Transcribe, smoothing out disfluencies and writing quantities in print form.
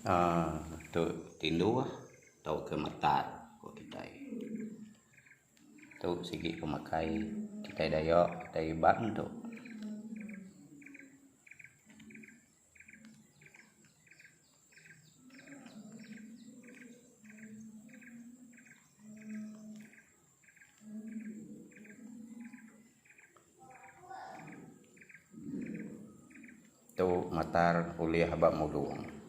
Tu tindu tau ke matat ko kita. Tu sigi pemakai kita dayo dari ban tu. Tu matar kuliah habak mudung.